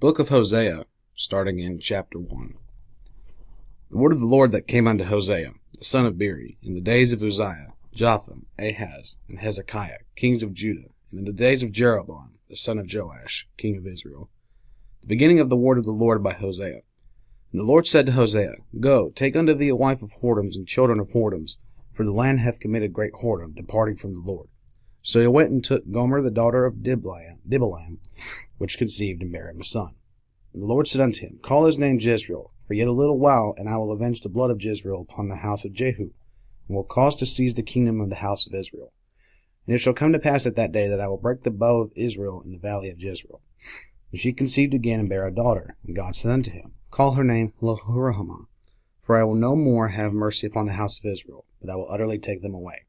Book of Hosea, starting in chapter 1. The word of the Lord that came unto Hosea, the son of Beeri, in the days of Uzziah, Jotham, Ahaz, and Hezekiah, kings of Judah, and in the days of Jeroboam, the son of Joash, king of Israel. The beginning of the word of the Lord by Hosea. And the Lord said to Hosea, Go, take unto thee a wife of whoredoms and children of whoredoms, for the land hath committed great whoredom, departing from the Lord. So he went and took Gomer the daughter of Diblaim, which conceived and bare him a son. And the Lord said unto him, Call his name Jezreel, for yet a little while, and I will avenge the blood of Jezreel upon the house of Jehu, and will cause to seize the kingdom of the house of Israel. And it shall come to pass at that day that I will break the bow of Israel in the valley of Jezreel. And she conceived again and bare a daughter. And God said unto him, Call her name Loruhamah, for I will no more have mercy upon the house of Israel, but I will utterly take them away.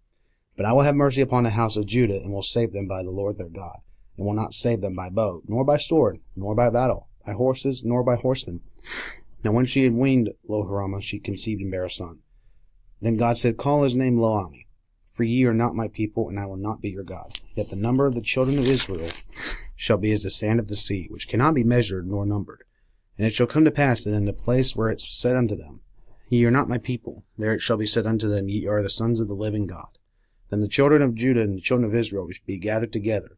But I will have mercy upon the house of Judah, and will save them by the Lord their God, and will not save them by bow, nor by sword, nor by battle, by horses, nor by horsemen. Now when she had weaned Loruhamah, she conceived and bare a son. Then God said, Call his name Lo-Ammi, for ye are not my people, and I will not be your God. Yet the number of the children of Israel shall be as the sand of the sea, which cannot be measured nor numbered. And it shall come to pass that in the place where it said unto them, Ye are not my people, there it shall be said unto them, Ye are the sons of the living God. Then the children of Judah and the children of Israel shall be gathered together,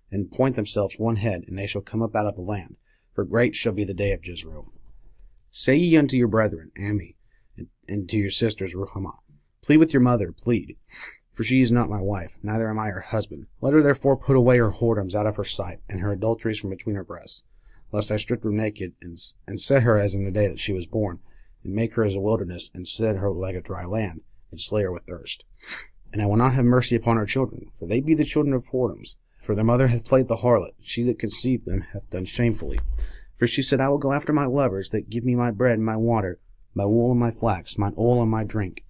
and point themselves one head, and they shall come up out of the land, for great shall be the day of Jezreel. Say ye unto your brethren, Ammi, and to your sisters, Ruhamah, Plead with your mother, plead, for she is not my wife, neither am I her husband. Let her therefore put away her whoredoms out of her sight, and her adulteries from between her breasts, lest I strip her naked, and set her as in the day that she was born, and make her as a wilderness, and set her like a dry land, and slay her with thirst. And I will not have mercy upon her children, for they be the children of whoredoms. For their mother hath played the harlot, she that conceived them hath done shamefully. For she said, I will go after my lovers, that give me my bread and my water, my wool and my flax, mine oil and my drink.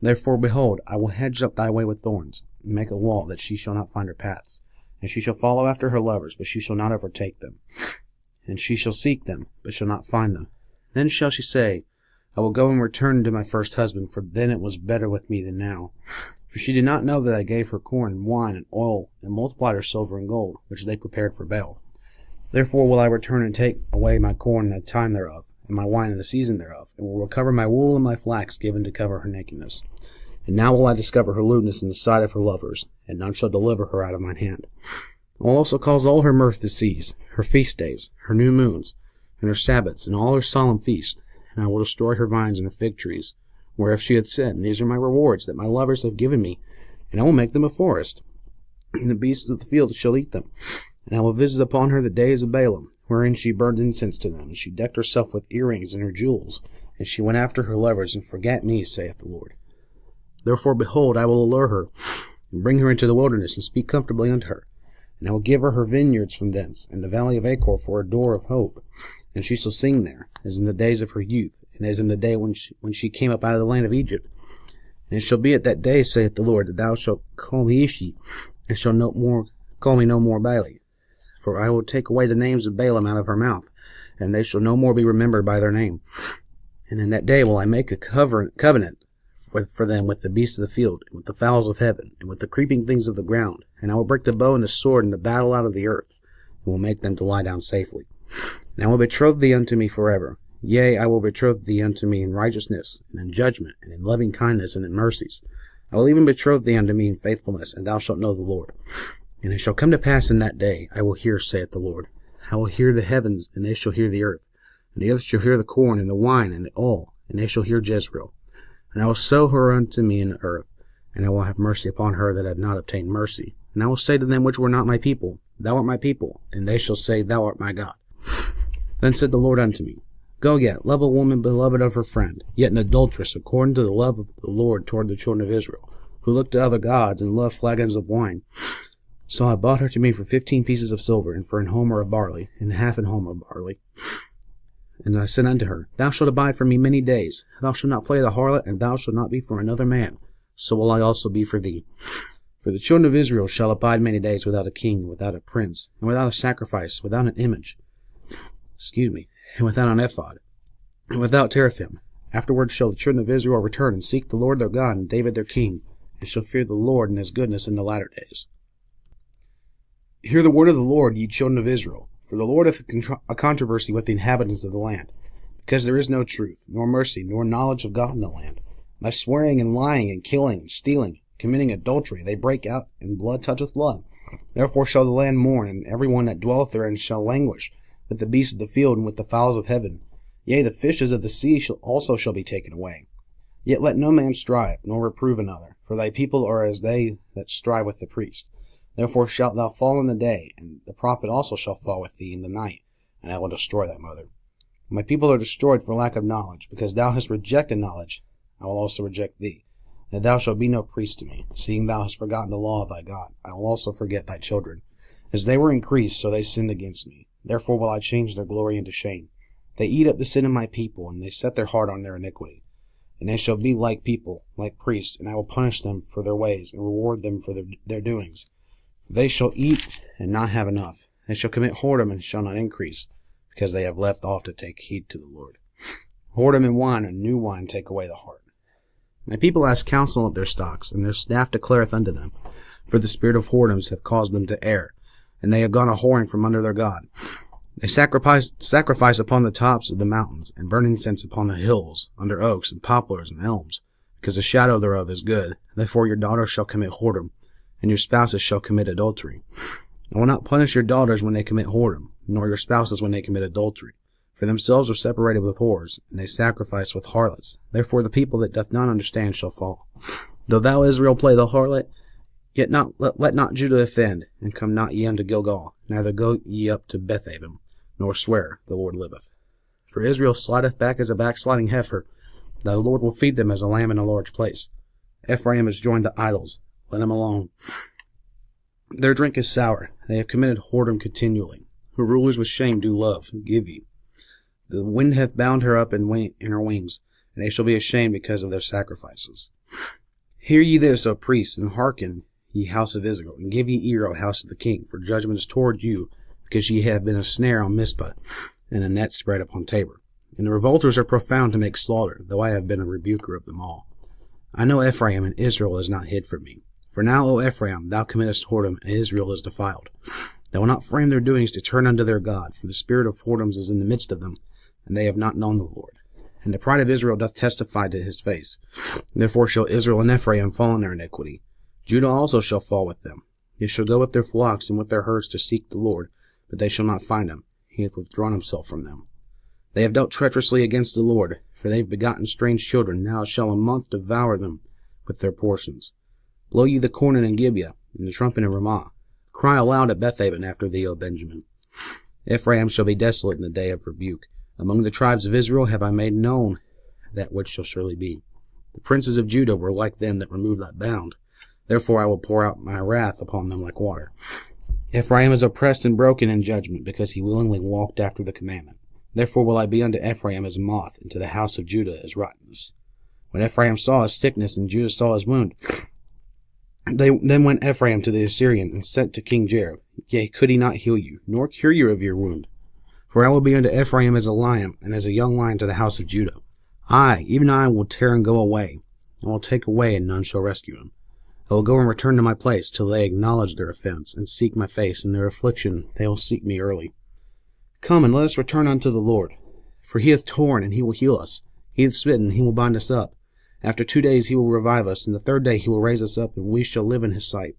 Therefore, behold, I will hedge up thy way with thorns, and make a wall, that she shall not find her paths. And she shall follow after her lovers, but she shall not overtake them. And she shall seek them, but shall not find them. Then shall she say, I will go and return to my first husband, for then it was better with me than now. For she did not know that I gave her corn and wine and oil, and multiplied her silver and gold, which they prepared for Baal. Therefore will I return and take away my corn in the time thereof, and my wine in the season thereof, and will recover my wool and my flax given to cover her nakedness. And now will I discover her lewdness in the sight of her lovers, and none shall deliver her out of mine hand. I will also cause all her mirth to cease, her feast days, her new moons, and her Sabbaths, and all her solemn feasts, and I will destroy her vines and her fig trees, whereof she hath said, These are my rewards that my lovers have given me, and I will make them a forest, and the beasts of the field shall eat them. And I will visit upon her the days of Balaam, wherein she burned incense to them, and she decked herself with earrings and her jewels, and she went after her lovers, and forgat me, saith the Lord. Therefore, behold, I will allure her, and bring her into the wilderness, and speak comfortably unto her. And I will give her vineyards from thence, and the valley of Achor for a door of hope. And she shall sing there, as in the days of her youth, and as in the day when she came up out of the land of Egypt. And it shall be at that day, saith the Lord, that thou shalt call me Ishi, and shalt call me no more Baali. For I will take away the names of Balaam out of her mouth, and they shall no more be remembered by their name. And in that day will I make a covenant for them with the beasts of the field, and with the fowls of heaven, and with the creeping things of the ground. And I will break the bow and the sword and the battle out of the earth, and will make them to lie down safely. And I will betroth thee unto me forever. Yea, I will betroth thee unto me in righteousness, and in judgment, and in loving kindness, and in mercies. I will even betroth thee unto me in faithfulness, and thou shalt know the Lord. And it shall come to pass in that day, I will hear, saith the Lord. I will hear the heavens, and they shall hear the earth. And the earth shall hear the corn, and the wine, and the oil, and they shall hear Jezreel. And I will sow her unto me in the earth, and I will have mercy upon her that had not obtained mercy. And I will say to them which were not my people, Thou art my people, and they shall say, Thou art my God. Then said the Lord unto me, Go yet, love a woman beloved of her friend, yet an adulteress, according to the love of the Lord toward the children of Israel, who look to other gods, and love flagons of wine. So I bought her to me for 15 pieces of silver, and for an homer of barley, and half an homer of barley. And I said unto her, Thou shalt abide for me many days. Thou shalt not play the harlot, and thou shalt not be for another man. So will I also be for thee. For the children of Israel shall abide many days without a king, without a prince, and without a sacrifice, without an image, and without an ephod, and without teraphim. Afterward shall the children of Israel return, and seek the Lord their God, and David their king, and shall fear the Lord and his goodness in the latter days. Hear the word of the Lord, ye children of Israel. For the Lord hath a controversy with the inhabitants of the land, because there is no truth, nor mercy, nor knowledge of God in the land. By swearing and lying and killing and stealing, committing adultery, they break out, and blood toucheth blood. Therefore shall the land mourn, and every one that dwelleth therein shall languish, with the beasts of the field and with the fowls of heaven. Yea, the fishes of the sea also shall be taken away. Yet let no man strive, nor reprove another, for thy people are as they that strive with the priest. Therefore shalt thou fall in the day, and the prophet also shall fall with thee in the night, and I will destroy thy mother. My people are destroyed for lack of knowledge, because thou hast rejected knowledge, I will also reject thee. And thou shalt be no priest to me, seeing thou hast forgotten the law of thy God. I will also forget thy children. As they were increased, so they sinned against me. Therefore will I change their glory into shame. They eat up the sin of my people, and they set their heart on their iniquity. And they shall be like people, like priests, and I will punish them for their ways, and reward them for their doings. They shall eat and not have enough. They shall commit whoredom and shall not increase, because they have left off to take heed to the Lord. Whoredom and wine and new wine take away the heart. My people ask counsel of their stocks, and their staff declareth unto them. For the spirit of whoredoms hath caused them to err, and they have gone a whoring from under their God. They sacrifice upon the tops of the mountains, and burn incense upon the hills, under oaks and poplars and elms, because the shadow thereof is good. Therefore your daughters shall commit whoredom, and your spouses shall commit adultery. I will not punish your daughters when they commit whoredom, nor your spouses when they commit adultery. For themselves are separated with whores, and they sacrifice with harlots. Therefore the people that doth not understand shall fall. Though thou, Israel, play the harlot, yet let not Judah offend, and come not ye unto Gilgal, neither go ye up to Bethaven, nor swear, the Lord liveth. For Israel slideth back as a backsliding heifer, the Lord will feed them as a lamb in a large place. Ephraim is joined to idols, let him alone. Their drink is sour, they have committed whoredom continually. Her rulers with shame do love, give ye. The wind hath bound her up in her wings, and they shall be ashamed because of their sacrifices. Hear ye this, O priests, and hearken, ye house of Israel, and give ye ear, O house of the king, for judgment is toward you, because ye have been a snare on Mizpah, and a net spread upon Tabor. And the revolters are profound to make slaughter, though I have been a rebuker of them all. I know Ephraim, and Israel is not hid from me. For now, O Ephraim, thou committest whoredom, and Israel is defiled. They will not frame their doings to turn unto their God, for the spirit of whoredoms is in the midst of them, and they have not known the Lord. And the pride of Israel doth testify to his face. Therefore shall Israel and Ephraim fall in their iniquity. Judah also shall fall with them. They shall go with their flocks and with their herds to seek the Lord, but they shall not find him. He hath withdrawn himself from them. They have dealt treacherously against the Lord, for they have begotten strange children. Now shall a month devour them with their portions. Blow ye the cornet in Gibeah, and the trumpet in Ramah. Cry aloud at Bethaven after thee, O Benjamin. Ephraim shall be desolate in the day of rebuke. Among the tribes of Israel have I made known that which shall surely be. The princes of Judah were like them that removed that bound. Therefore I will pour out my wrath upon them like water. Ephraim is oppressed and broken in judgment, because he willingly walked after the commandment. Therefore will I be unto Ephraim as a moth, and to the house of Judah as rottenness. When Ephraim saw his sickness, and Judah saw his wound, then went Ephraim to the Assyrian, and sent to King Jareb. Yea, could he not heal you, nor cure you of your wound? For I will be unto Ephraim as a lion, and as a young lion to the house of Judah. I, even I, will tear and go away. I will take away, and none shall rescue him. I will go and return to my place, till they acknowledge their offense, and seek my face. In their affliction they will seek me early. Come, and let us return unto the Lord. For he hath torn, and he will heal us. He hath smitten, and he will bind us up. After 2 days he will revive us, and the third day he will raise us up, and we shall live in his sight.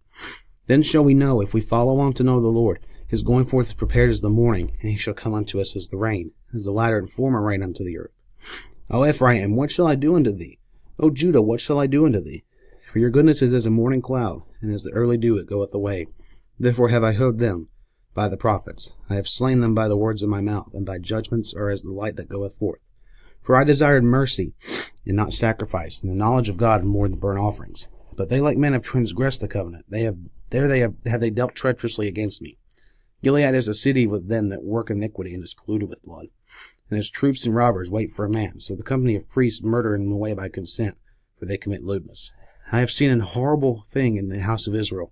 Then shall we know, if we follow on to know the Lord. His going forth is prepared as the morning, and he shall come unto us as the rain, as the latter and former rain unto the earth. O Ephraim, what shall I do unto thee? O Judah, what shall I do unto thee? For your goodness is as a morning cloud, and as the early dew it goeth away. Therefore have I heard them by the prophets. I have slain them by the words of my mouth, and thy judgments are as the light that goeth forth. For I desired mercy, and not sacrifice, and the knowledge of God more than burnt offerings. But they like men have transgressed the covenant. They have dealt treacherously against me. Gilead is a city with them that work iniquity, and is polluted with blood. And his troops and robbers wait for a man. So the company of priests murder him away by consent, for they commit lewdness. I have seen an horrible thing in the house of Israel.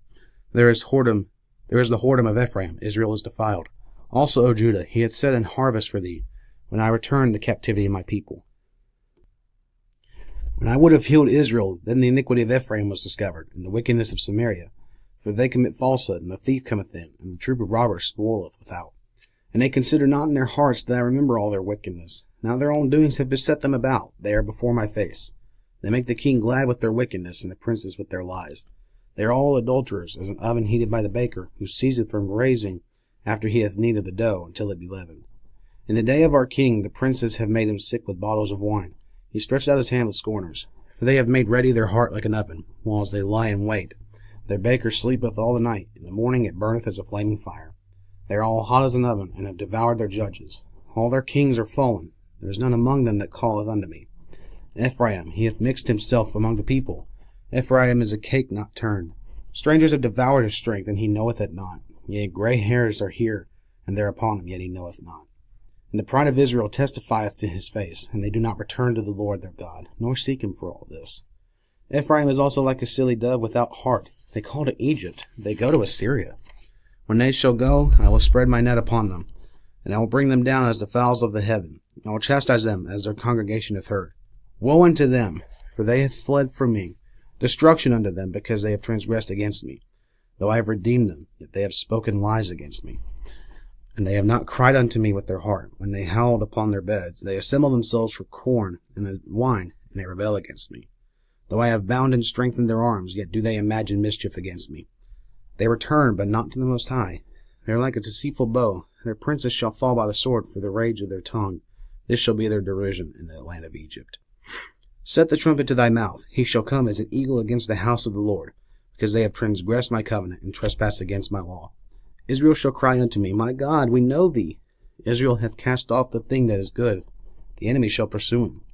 There is the whoredom of Ephraim. Israel is defiled. Also, O Judah, he hath set an harvest for thee, when I return the captivity of my people. When I would have healed Israel, then the iniquity of Ephraim was discovered, and the wickedness of Samaria. For they commit falsehood, and the thief cometh in, and the troop of robbers spoileth without. And they consider not in their hearts that I remember all their wickedness. Now their own doings have beset them about. They are before my face. They make the king glad with their wickedness, and the princes with their lies. They are all adulterers, as an oven heated by the baker, who ceaseth from raising after he hath kneaded the dough, until it be leavened. In the day of our king the princes have made him sick with bottles of wine. He stretched out his hand with scorners. For they have made ready their heart like an oven, whilst they lie in wait. Their baker sleepeth all the night. In the morning it burneth as a flaming fire. They are all hot as an oven, and have devoured their judges. All their kings are fallen. There is none among them that calleth unto me. Ephraim, he hath mixed himself among the people. Ephraim is a cake not turned. Strangers have devoured his strength, and he knoweth it not. Yea, gray hairs are here, and there upon him, yet he knoweth not. And the pride of Israel testifieth to his face, and they do not return to the Lord their God, nor seek him for all this. Ephraim is also like a silly dove without heart. They call to Egypt, they go to Assyria. When they shall go, I will spread my net upon them, and I will bring them down as the fowls of the heaven. I will chastise them as their congregation hath heard. Woe unto them, for they have fled from me. Destruction unto them, because they have transgressed against me. Though I have redeemed them, yet they have spoken lies against me. And they have not cried unto me with their heart. When they howled upon their beds, they assemble themselves for corn and wine, and they rebel against me. Though I have bound and strengthened their arms, yet do they imagine mischief against me. They return, but not to the Most High. They are like a deceitful bow. Their princes shall fall by the sword for the rage of their tongue. This shall be their derision in the land of Egypt. Set the trumpet to thy mouth. He shall come as an eagle against the house of the Lord, because they have transgressed my covenant and trespassed against my law. Israel shall cry unto me, My God, we know thee. Israel hath cast off the thing that is good. The enemy shall pursue him.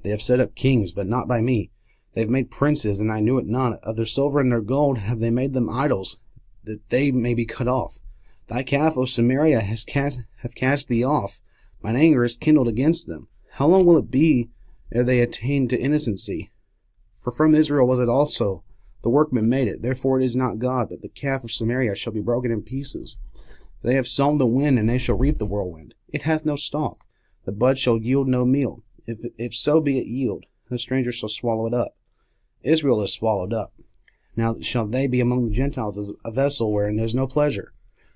They have set up kings, but not by me. They have made princes, and I knew it not. Of their silver and their gold have they made them idols, that they may be cut off. Thy calf, O Samaria, hath cast thee off. Mine anger is kindled against them. How long will it be ere they attain to innocency? For from Israel was it also. The workman made it. Therefore it is not God, but the calf of Samaria shall be broken in pieces. They have sown the wind, and they shall reap the whirlwind. It hath no stalk. The bud shall yield no meal. If so be it yield, the stranger shall swallow it up. Israel is swallowed up. Now shall they be among the Gentiles as a vessel wherein there is no pleasure.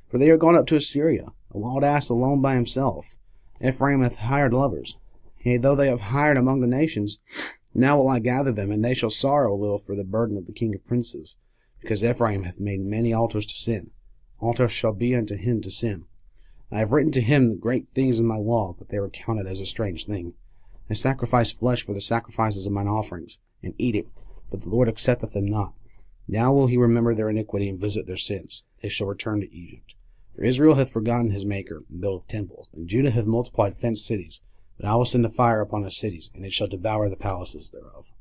For they are gone up to Assyria, a wild ass alone by himself. Ephraim hath hired lovers. Yea, though they have hired among the nations, now will I gather them, and they shall sorrow a little for the burden of the king of princes, because Ephraim hath made many altars to sin. Altars shall be unto him to sin. I have written to him the great things in my law, but they were counted as a strange thing. I sacrifice flesh for the sacrifices of mine offerings, and eat it, but the Lord accepteth them not. Now will he remember their iniquity and visit their sins. They shall return to Egypt. For Israel hath forgotten his Maker, and buildeth temples, and Judah hath multiplied fenced cities. But I will send a fire upon the cities, and it shall devour the palaces thereof.